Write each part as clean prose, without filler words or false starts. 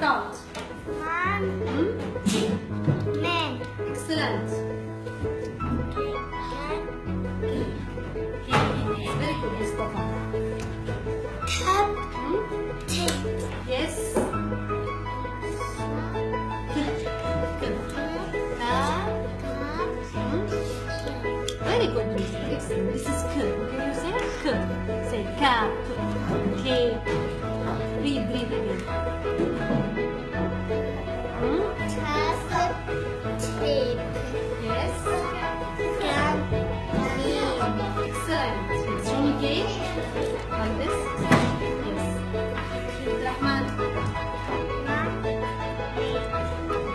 Count. Man. Man. Excellent. Yes, very good, Mustafa. Cup. Tape. Yes. Very good, Mustafa. Excellent. This is cup. Okay, you say cup. Say cup. Okay. Breathe again. Cup. Tape. Yes. Cup. Excellent. It's okay. Like this. Yes. Rahman.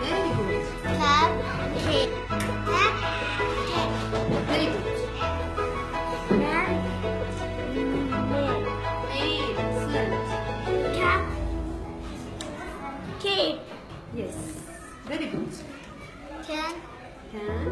Very good. Cup. Tape. Cup. Tape. Very good. Man. Man. Excellent. Cup. Tape. Yes. Very good. Can. Can.